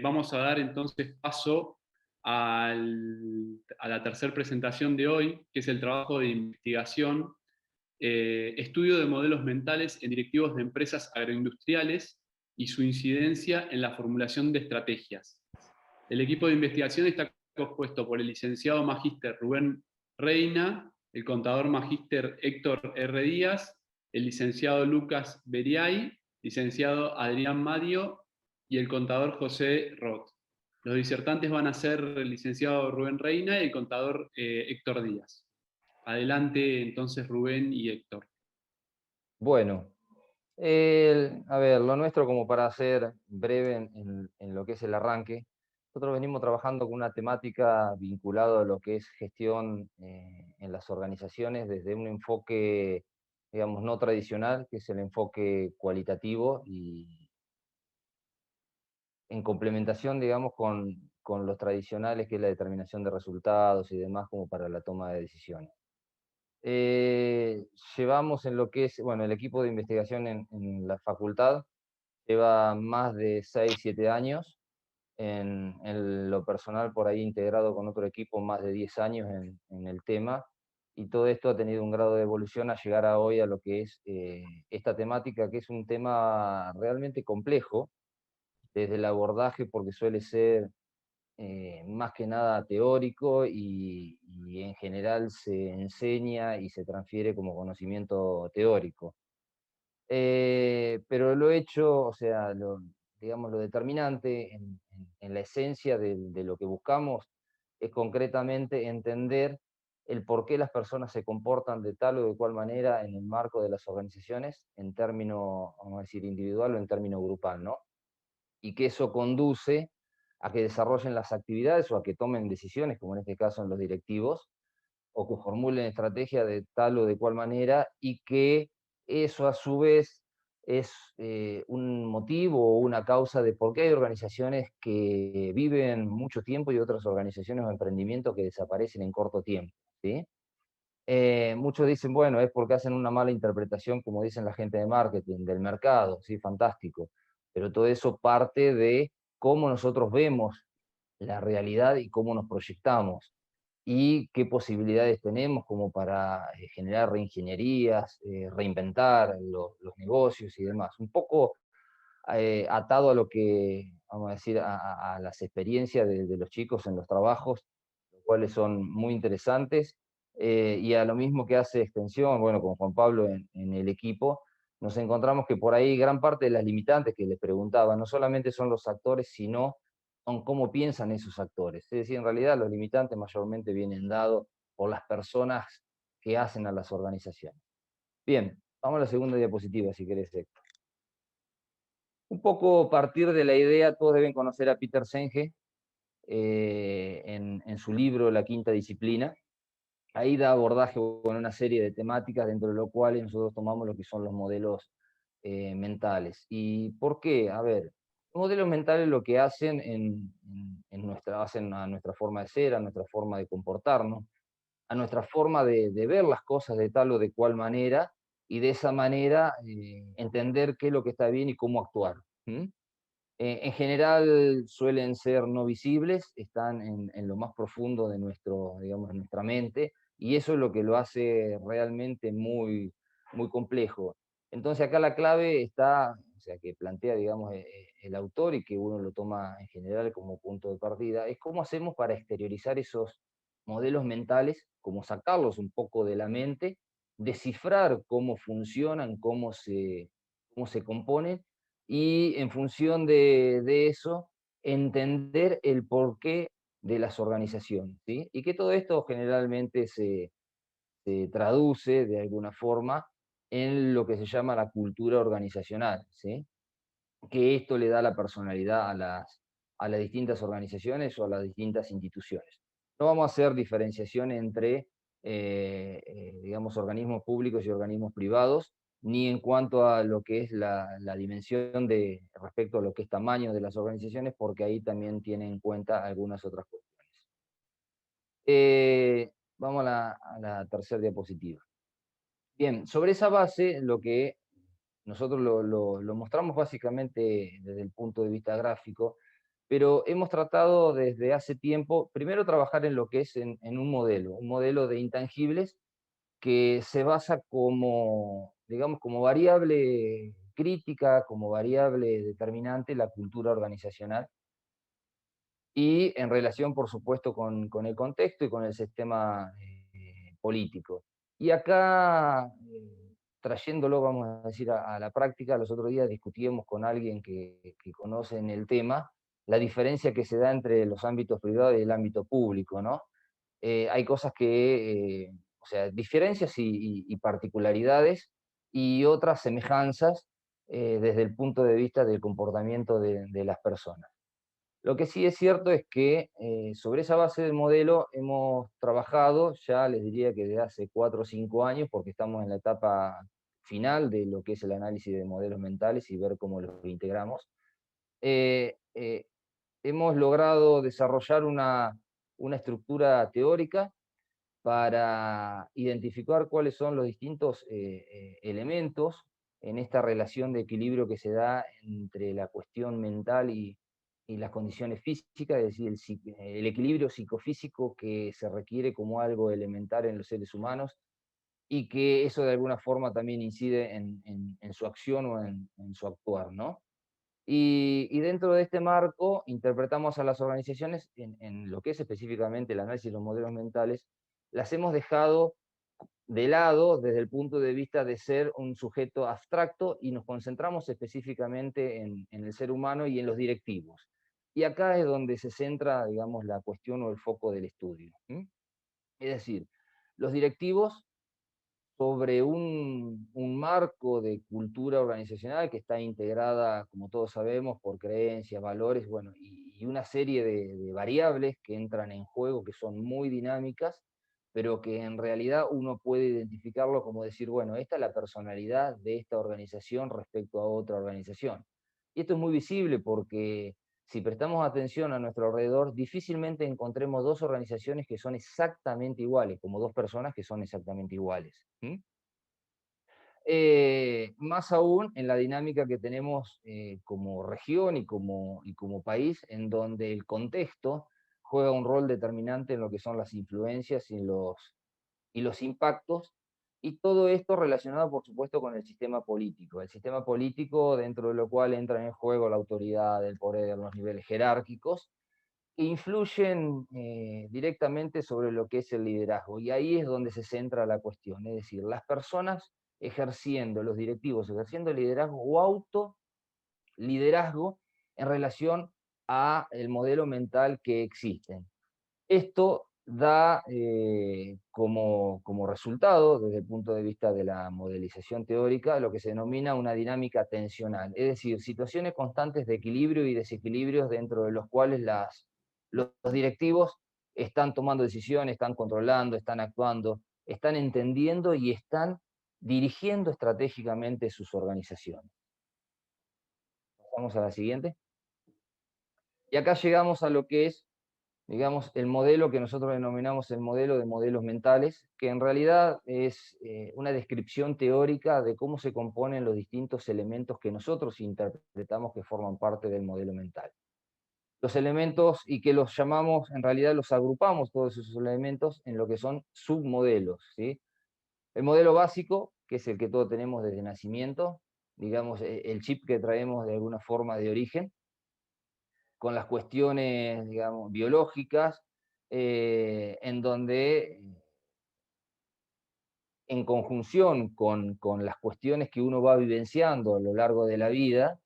vamos a dar entonces paso a la tercera presentación de hoy, que es el trabajo de investigación, estudio de modelos mentales en directivos de empresas agroindustriales y su incidencia en la formulación de estrategias. El equipo de investigación está compuesto por el licenciado magíster Rubén Reina, el contador magíster Héctor R. Díaz, el licenciado Lucas Beriay, licenciado Adrián Madio y el contador José Roth. Los disertantes van a ser el licenciado Rubén Reina y el contador Héctor Díaz. Adelante entonces Rubén y Héctor. Bueno, a ver, lo nuestro, como para ser breve en lo que es el arranque, nosotros venimos trabajando con una temática vinculada a lo que es gestión en las organizaciones desde un enfoque, digamos, no tradicional, que es el enfoque cualitativo y en complementación, digamos, con los tradicionales, que es la determinación de resultados y demás, como para la toma de decisiones. Eh, Llevamos en lo que es, bueno, el equipo de investigación en la facultad lleva más de 6 7 años, en lo personal por ahí integrado con otro equipo más de 10 años en el tema, y todo esto ha tenido un grado de evolución a llegar a hoy a lo que es esta temática, que es un tema realmente complejo desde el abordaje, porque suele ser más que nada teórico y en general se enseña y se transfiere como conocimiento teórico. Pero lo hecho, o sea, digamos, lo determinante en la esencia de lo que buscamos es concretamente entender el por qué las personas se comportan de tal o de cual manera en el marco de las organizaciones, en término, vamos a decir, individual o en término grupal, ¿no? Y que eso conduce a que desarrollen las actividades o a que tomen decisiones, como en este caso en los directivos, o que formulen estrategias de tal o de cual manera, y que eso a su vez es un motivo o una causa de por qué hay organizaciones que viven mucho tiempo y otras organizaciones o emprendimientos que desaparecen en corto tiempo, ¿sí? Muchos dicen, bueno, es porque hacen una mala interpretación, como dicen la gente de marketing, del mercado, sí, fantástico. Pero todo eso parte de cómo nosotros vemos la realidad y cómo nos proyectamos y qué posibilidades tenemos como para generar reingenierías, reinventar los negocios y demás. Un poco atado a lo que, vamos a decir, a las experiencias de los chicos en los trabajos, los cuales son muy interesantes, y a lo mismo que hace Extensión, bueno, con Juan Pablo en el equipo, nos encontramos que por ahí gran parte de las limitantes que les preguntaba no solamente son los actores, sino son cómo piensan esos actores. Es decir, en realidad los limitantes mayormente vienen dados por las personas que hacen a las organizaciones. Bien, vamos a la segunda diapositiva, si querés, Héctor. Un poco partir de la idea, todos deben conocer a Peter Senge, en su libro La Quinta Disciplina. Ahí da abordaje con una serie de temáticas, dentro de lo cual nosotros tomamos lo que son los modelos mentales. ¿Y por qué? A ver, los modelos mentales lo que hacen hacen a nuestra forma de ser, a nuestra forma de comportarnos, a nuestra forma de ver las cosas de tal o de cual manera, y de esa manera entender qué es lo que está bien y cómo actuar. ¿Mm? En general suelen ser no visibles, están en lo más profundo de digamos, de nuestra mente, y eso es lo que lo hace realmente muy, muy complejo. Entonces acá la clave está, o sea, que plantea, digamos, el autor y que uno lo toma en general como punto de partida, es cómo hacemos para exteriorizar esos modelos mentales, cómo sacarlos un poco de la mente, descifrar cómo funcionan, cómo se componen, y en función de eso, entender el porqué de las organizaciones, ¿sí? Y que todo esto generalmente se traduce de alguna forma en lo que se llama la cultura organizacional, ¿sí? Que esto le da la personalidad a las distintas organizaciones o a las distintas instituciones. No vamos a hacer diferenciación entre, digamos, organismos públicos y organismos privados, ni en cuanto a lo que es la dimensión respecto a lo que es tamaño de las organizaciones, porque ahí también tiene en cuenta algunas otras cuestiones. Vamos a la tercera diapositiva. Bien, sobre esa base, lo que nosotros lo mostramos básicamente desde el punto de vista gráfico, pero hemos tratado desde hace tiempo, primero trabajar en lo que es en un modelo de intangibles que se basa como, digamos, como variable crítica, como variable determinante la cultura organizacional y en relación, por supuesto, con el contexto y con el sistema político. Y acá, trayéndolo, vamos a decir, a la práctica, los otros días discutíamos con alguien que conoce en el tema la diferencia que se da entre los ámbitos privados y el ámbito público, ¿no? Hay cosas que, o sea, diferencias y particularidades y otras semejanzas desde el punto de vista del comportamiento de las personas. Lo que sí es cierto es que sobre esa base del modelo hemos trabajado, ya les diría que desde hace 4 o 5 años, porque estamos en la etapa final de lo que es el análisis de modelos mentales y ver cómo los integramos. Hemos logrado desarrollar una estructura teórica para identificar cuáles son los distintos elementos en esta relación de equilibrio que se da entre la cuestión mental y las condiciones físicas, es decir, el equilibrio psicofísico que se requiere como algo elemental en los seres humanos y que eso de alguna forma también incide en su acción o en su actuar, ¿no? Y dentro de este marco interpretamos a las organizaciones en lo que es específicamente el análisis de los modelos mentales, las hemos dejado de lado desde el punto de vista de ser un sujeto abstracto y nos concentramos específicamente en el ser humano y en los directivos. Y acá es donde se centra, digamos, la cuestión o el foco del estudio. Es decir, los directivos sobre un marco de cultura organizacional que está integrada, como todos sabemos, por creencias, valores, bueno, y una serie de variables que entran en juego, que son muy dinámicas, pero que en realidad uno puede identificarlo como decir, bueno, esta es la personalidad de esta organización respecto a otra organización. Y esto es muy visible porque si prestamos atención a nuestro alrededor, difícilmente encontremos dos organizaciones que son exactamente iguales, como dos personas que son exactamente iguales. Más aún en la dinámica que tenemos como región y como país, en donde el contexto juega un rol determinante en lo que son las influencias y los impactos, y todo esto relacionado, por supuesto, con el sistema político. El sistema político dentro de lo cual entra en juego la autoridad, el poder, los niveles jerárquicos, que influyen directamente sobre lo que es el liderazgo. Y ahí es donde se centra la cuestión, es decir, las personas ejerciendo, los directivos ejerciendo liderazgo o autoliderazgo en relación a el modelo mental que existe. Esto da como resultado, desde el punto de vista de la modelización teórica, lo que se denomina una dinámica tensional, es decir, situaciones constantes de equilibrio y desequilibrios dentro de los cuales los directivos están tomando decisiones, están controlando, están actuando, están entendiendo y están dirigiendo estratégicamente sus organizaciones. Vamos a la siguiente. Y acá llegamos a lo que es, digamos, el modelo que nosotros denominamos el modelo de modelos mentales, que en realidad es una descripción teórica de cómo se componen los distintos elementos que nosotros interpretamos que forman parte del modelo mental. Los elementos, y que los llamamos, en realidad los agrupamos todos esos elementos en lo que son submodelos, ¿sí? El modelo básico, que es el que todos tenemos desde nacimiento, digamos, el chip que traemos de alguna forma de origen, con las cuestiones, digamos, biológicas, en donde en conjunción con las cuestiones que uno va vivenciando a lo largo de la vida,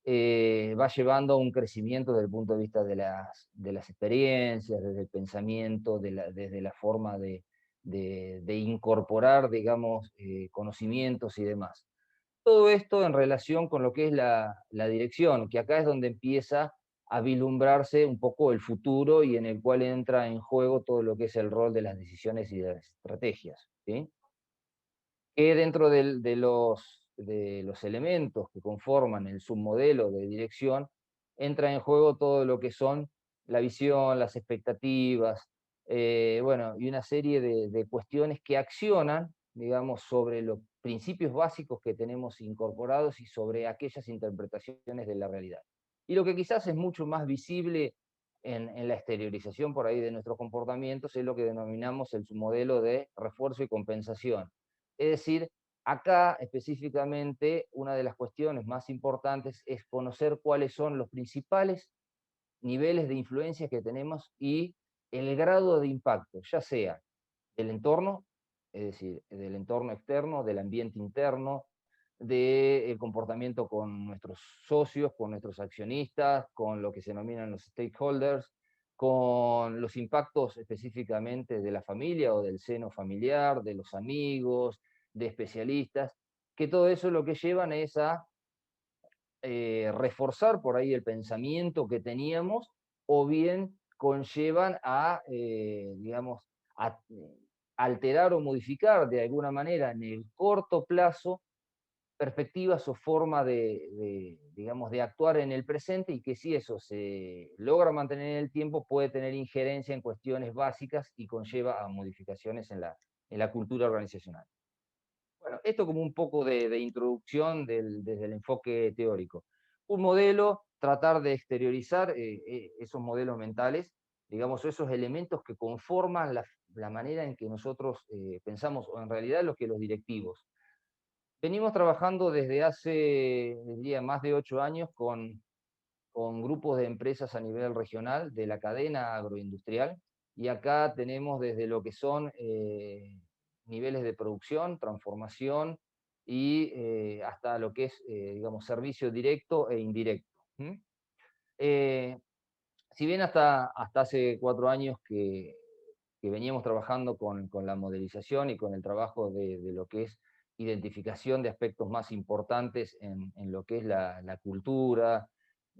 va llevando a un crecimiento desde el punto de vista de las experiencias, desde el pensamiento, desde la forma de incorporar, digamos, conocimientos y demás. Todo esto en relación con lo que es la dirección, que acá es donde empieza a vislumbrarse un poco el futuro y en el cual entra en juego todo lo que es el rol de las decisiones y de las estrategias, ¿sí? Que dentro de los elementos que conforman el submodelo de dirección, entra en juego todo lo que son la visión, las expectativas, bueno, y una serie de cuestiones que accionan, digamos, sobre los principios básicos que tenemos incorporados y sobre aquellas interpretaciones de la realidad. Y lo que quizás es mucho más visible en la exteriorización por ahí de nuestros comportamientos es lo que denominamos el modelo de refuerzo y compensación. Es decir, acá específicamente una de las cuestiones más importantes es conocer cuáles son los principales niveles de influencia que tenemos y el grado de impacto, ya sea del entorno, es decir, del entorno externo, del ambiente interno, del comportamiento con nuestros socios, con nuestros accionistas, con lo que se denominan los stakeholders, con los impactos específicamente de la familia o del seno familiar, de los amigos, de especialistas, que todo eso lo que llevan es a reforzar por ahí el pensamiento que teníamos o bien conllevan a, digamos, a alterar o modificar de alguna manera en el corto plazo perspectivas o forma digamos, de actuar en el presente y que si eso se logra mantener en el tiempo puede tener injerencia en cuestiones básicas y conlleva a modificaciones en la cultura organizacional. Bueno, esto como un poco de introducción desde el enfoque teórico. Un modelo, tratar de exteriorizar esos modelos mentales, digamos, esos elementos que conforman la manera en que nosotros pensamos, o en realidad lo que los directivos. Venimos trabajando desde hace, diría, más de 8 años con grupos de empresas a nivel regional de la cadena agroindustrial, y acá tenemos desde lo que son niveles de producción, transformación y hasta lo que es, digamos, servicio directo e indirecto. ¿Mm? Eh, si bien hasta hace 4 años que veníamos trabajando con la modelización y con el trabajo de lo que es identificación de aspectos más importantes en lo que es la cultura,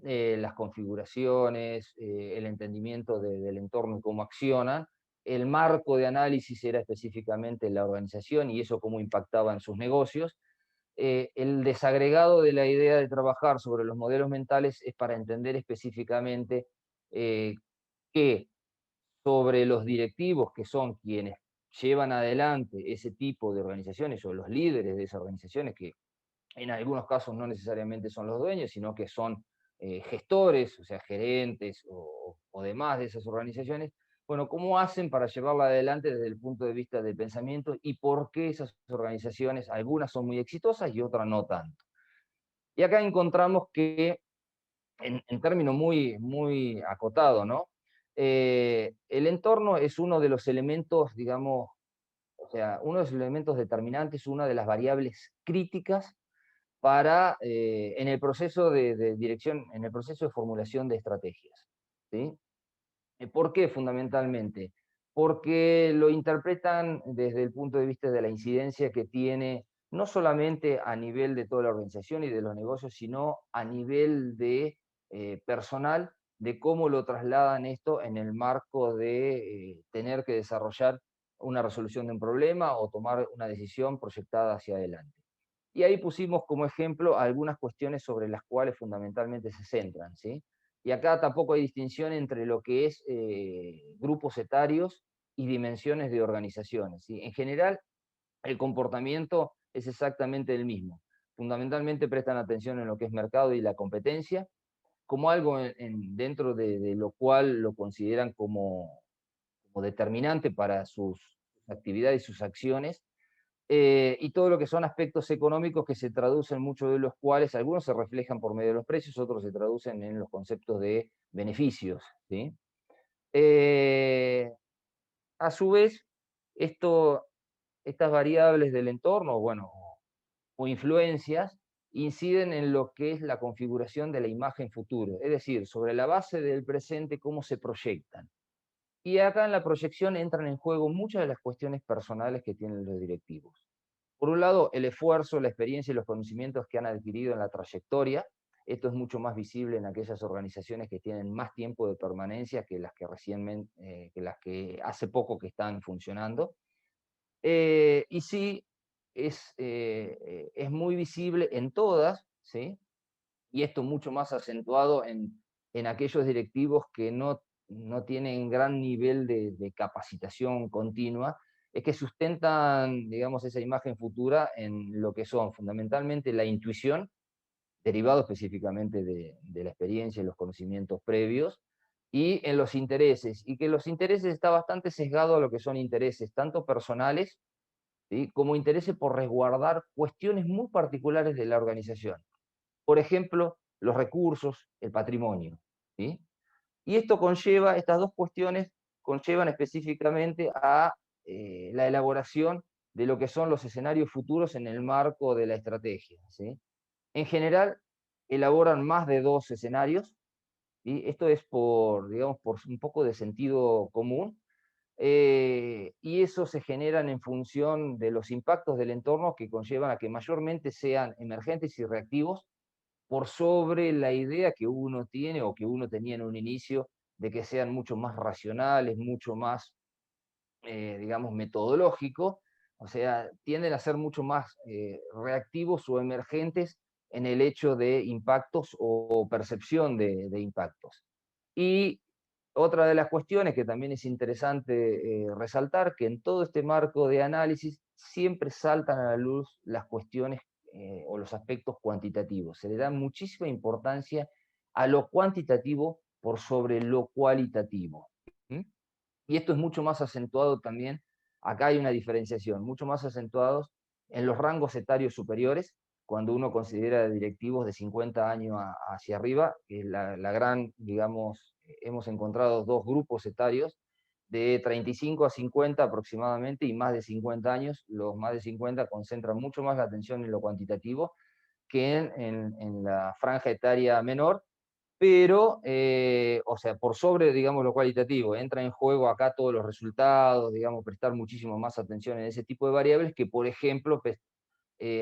las configuraciones, el entendimiento del entorno y cómo accionan. El marco de análisis era específicamente la organización y eso cómo impactaba en sus negocios. El desagregado de la idea de trabajar sobre los modelos mentales es para entender específicamente eh, que sobre los directivos, que son quienes llevan adelante ese tipo de organizaciones o los líderes de esas organizaciones, que en algunos casos no necesariamente son los dueños, sino que son gestores, o sea, gerentes o demás de esas organizaciones. Bueno, ¿cómo hacen para llevarla adelante desde el punto de vista del pensamiento y por qué esas organizaciones, algunas son muy exitosas y otras no tanto? Y acá encontramos que, en términos muy acotado, ¿no? El entorno es uno de los elementos, digamos, o sea, uno de los elementos determinantes, una de las variables críticas para, en el proceso de dirección, en el proceso de formulación de estrategias, ¿sí? ¿Por qué fundamentalmente? Porque lo interpretan desde el punto de vista de la incidencia que tiene, no solamente a nivel de toda la organización y de los negocios, sino a nivel de personal, de cómo lo trasladan esto en el marco de tener que desarrollar una resolución de un problema o tomar una decisión proyectada hacia adelante. Y ahí pusimos como ejemplo algunas cuestiones sobre las cuales fundamentalmente se centran, ¿sí? Y acá tampoco hay distinción entre lo que es grupos etarios y dimensiones de organizaciones, ¿sí? En general, el comportamiento es exactamente el mismo. Fundamentalmente prestan atención en lo que es mercado y la competencia, como algo dentro de lo cual lo consideran como determinante para sus actividades y sus acciones, y todo lo que son aspectos económicos que se traducen, muchos de los cuales, algunos se reflejan por medio de los precios, otros se traducen en los conceptos de beneficios, ¿sí? Eh, a su vez, esto, estas variables del entorno, bueno, o influencias, inciden en lo que es la configuración de la imagen futuro, es decir, sobre la base del presente, cómo se proyectan. Y acá en la proyección entran en juego muchas de las cuestiones personales que tienen los directivos. Por un lado, el esfuerzo, la experiencia y los conocimientos que han adquirido en la trayectoria. Esto es mucho más visible en aquellas organizaciones que tienen más tiempo de permanencia que las que que las que hace poco que están funcionando. Y sí, es muy visible en todas, ¿sí? Y esto mucho más acentuado en aquellos directivos que no tienen gran nivel de capacitación continua, es que sustentan, digamos, esa imagen futura en lo que son fundamentalmente la intuición derivado específicamente de la experiencia y los conocimientos previos, y en los intereses, y que los intereses está bastante sesgado a lo que son intereses tanto personales, ¿sí?, como intereses por resguardar cuestiones muy particulares de la organización. Por ejemplo, los recursos, el patrimonio, ¿sí? Y esto conlleva, estas dos cuestiones conllevan específicamente a la elaboración de lo que son los escenarios futuros en el marco de la estrategia, ¿sí? En general, elaboran más de 2 escenarios, y esto es por, digamos, por un poco de sentido común, y eso se generan en función de los impactos del entorno que conllevan a que mayormente sean emergentes y reactivos, por sobre la idea que uno tiene o que uno tenía en un inicio de que sean mucho más racionales, mucho más, digamos, metodológicos. O sea, tienden a ser mucho más reactivos o emergentes en el hecho de impactos o percepción de impactos. Y otra de las cuestiones que también es interesante resaltar, que en todo este marco de análisis siempre saltan a la luz las cuestiones o los aspectos cuantitativos. Se le da muchísima importancia a lo cuantitativo por sobre lo cualitativo. ¿Mm? Y esto es mucho más acentuado también, acá hay una diferenciación, mucho más acentuados en los rangos etarios superiores, cuando uno considera directivos de 50 años hacia arriba, que es la gran, digamos, hemos encontrado dos grupos etarios de 35 a 50 aproximadamente y más de 50 años. Los más de 50 concentran mucho más la atención en lo cuantitativo que en la franja etaria menor, pero, o sea, por sobre, digamos, lo cualitativo, entra en juego acá todos los resultados, digamos, prestar muchísimo más atención en ese tipo de variables que, por ejemplo,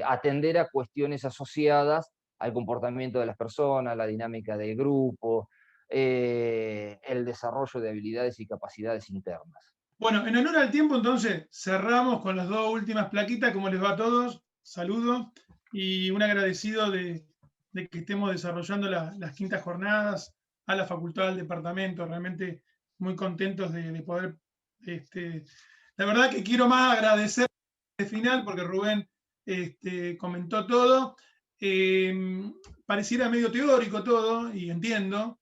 atender a cuestiones asociadas al comportamiento de las personas, la dinámica del grupo, el desarrollo de habilidades y capacidades internas. Bueno, en honor al tiempo, entonces, cerramos con las dos últimas plaquitas. ¿Cómo les va a todos? Saludo y un agradecido de que estemos desarrollando las quintas jornadas a la facultad, al departamento. Realmente muy contentos de poder. La verdad que quiero más agradecer al final, porque Rubén comentó todo. Pareciera medio teórico todo, y entiendo.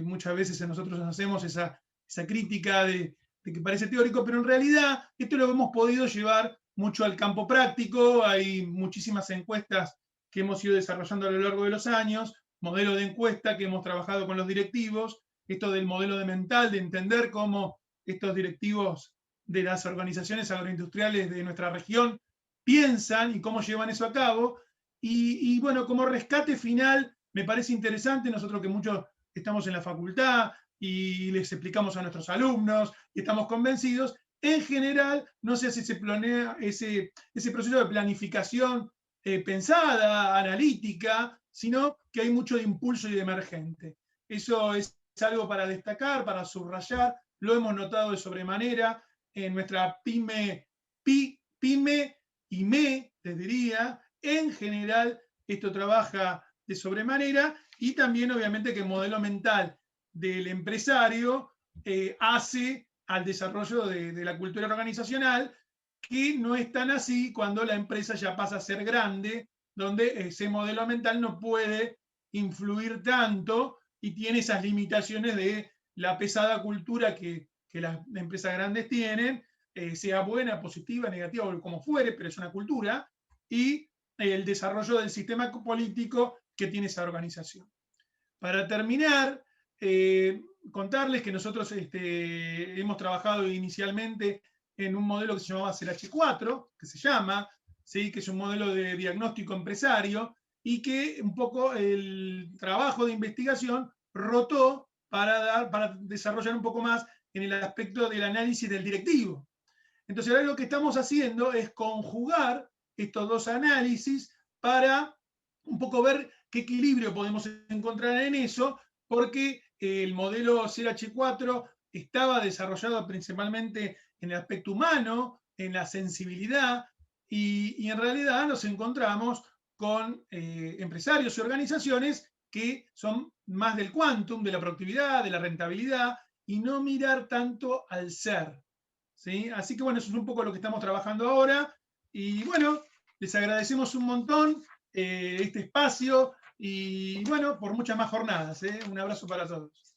Muchas veces nosotros hacemos esa crítica de que parece teórico, pero en realidad esto lo hemos podido llevar mucho al campo práctico. Hay muchísimas encuestas que hemos ido desarrollando a lo largo de los años, modelo de encuesta que hemos trabajado con los directivos, esto del modelo de mental, de entender cómo estos directivos de las organizaciones agroindustriales de nuestra región piensan y cómo llevan eso a cabo. Y bueno, como rescate final, me parece interesante, nosotros que muchos estamos en la facultad y les explicamos a nuestros alumnos y estamos convencidos, en general no se hace ese proceso de planificación pensada, analítica, sino que hay mucho de impulso y de emergente. Eso es algo para destacar, para subrayar, lo hemos notado de sobremanera en nuestra pyme y me, les diría, en general esto trabaja de sobremanera, y también obviamente que el modelo mental del empresario hace al desarrollo de la cultura organizacional, que no es tan así cuando la empresa ya pasa a ser grande, donde ese modelo mental no puede influir tanto y tiene esas limitaciones de la pesada cultura que las empresas grandes tienen, sea buena, positiva, negativa o como fuere, pero es una cultura, y el desarrollo del sistema político que tiene esa organización. Para terminar, contarles que nosotros hemos trabajado inicialmente en un modelo que se llamaba CLH4, ¿sí?, que es un modelo de diagnóstico empresario, y que un poco el trabajo de investigación rotó para desarrollar un poco más en el aspecto del análisis del directivo. Entonces, ahora lo que estamos haciendo es conjugar estos dos análisis para un poco ver qué equilibrio podemos encontrar en eso, porque el modelo CLH4 estaba desarrollado principalmente en el aspecto humano, en la sensibilidad, y en realidad nos encontramos con empresarios y organizaciones que son más del quantum, de la productividad, de la rentabilidad, y no mirar tanto al ser, ¿sí? Así que bueno, eso es un poco lo que estamos trabajando ahora, y bueno, les agradecemos un montón este espacio y bueno, por muchas más jornadas. Un abrazo para todos.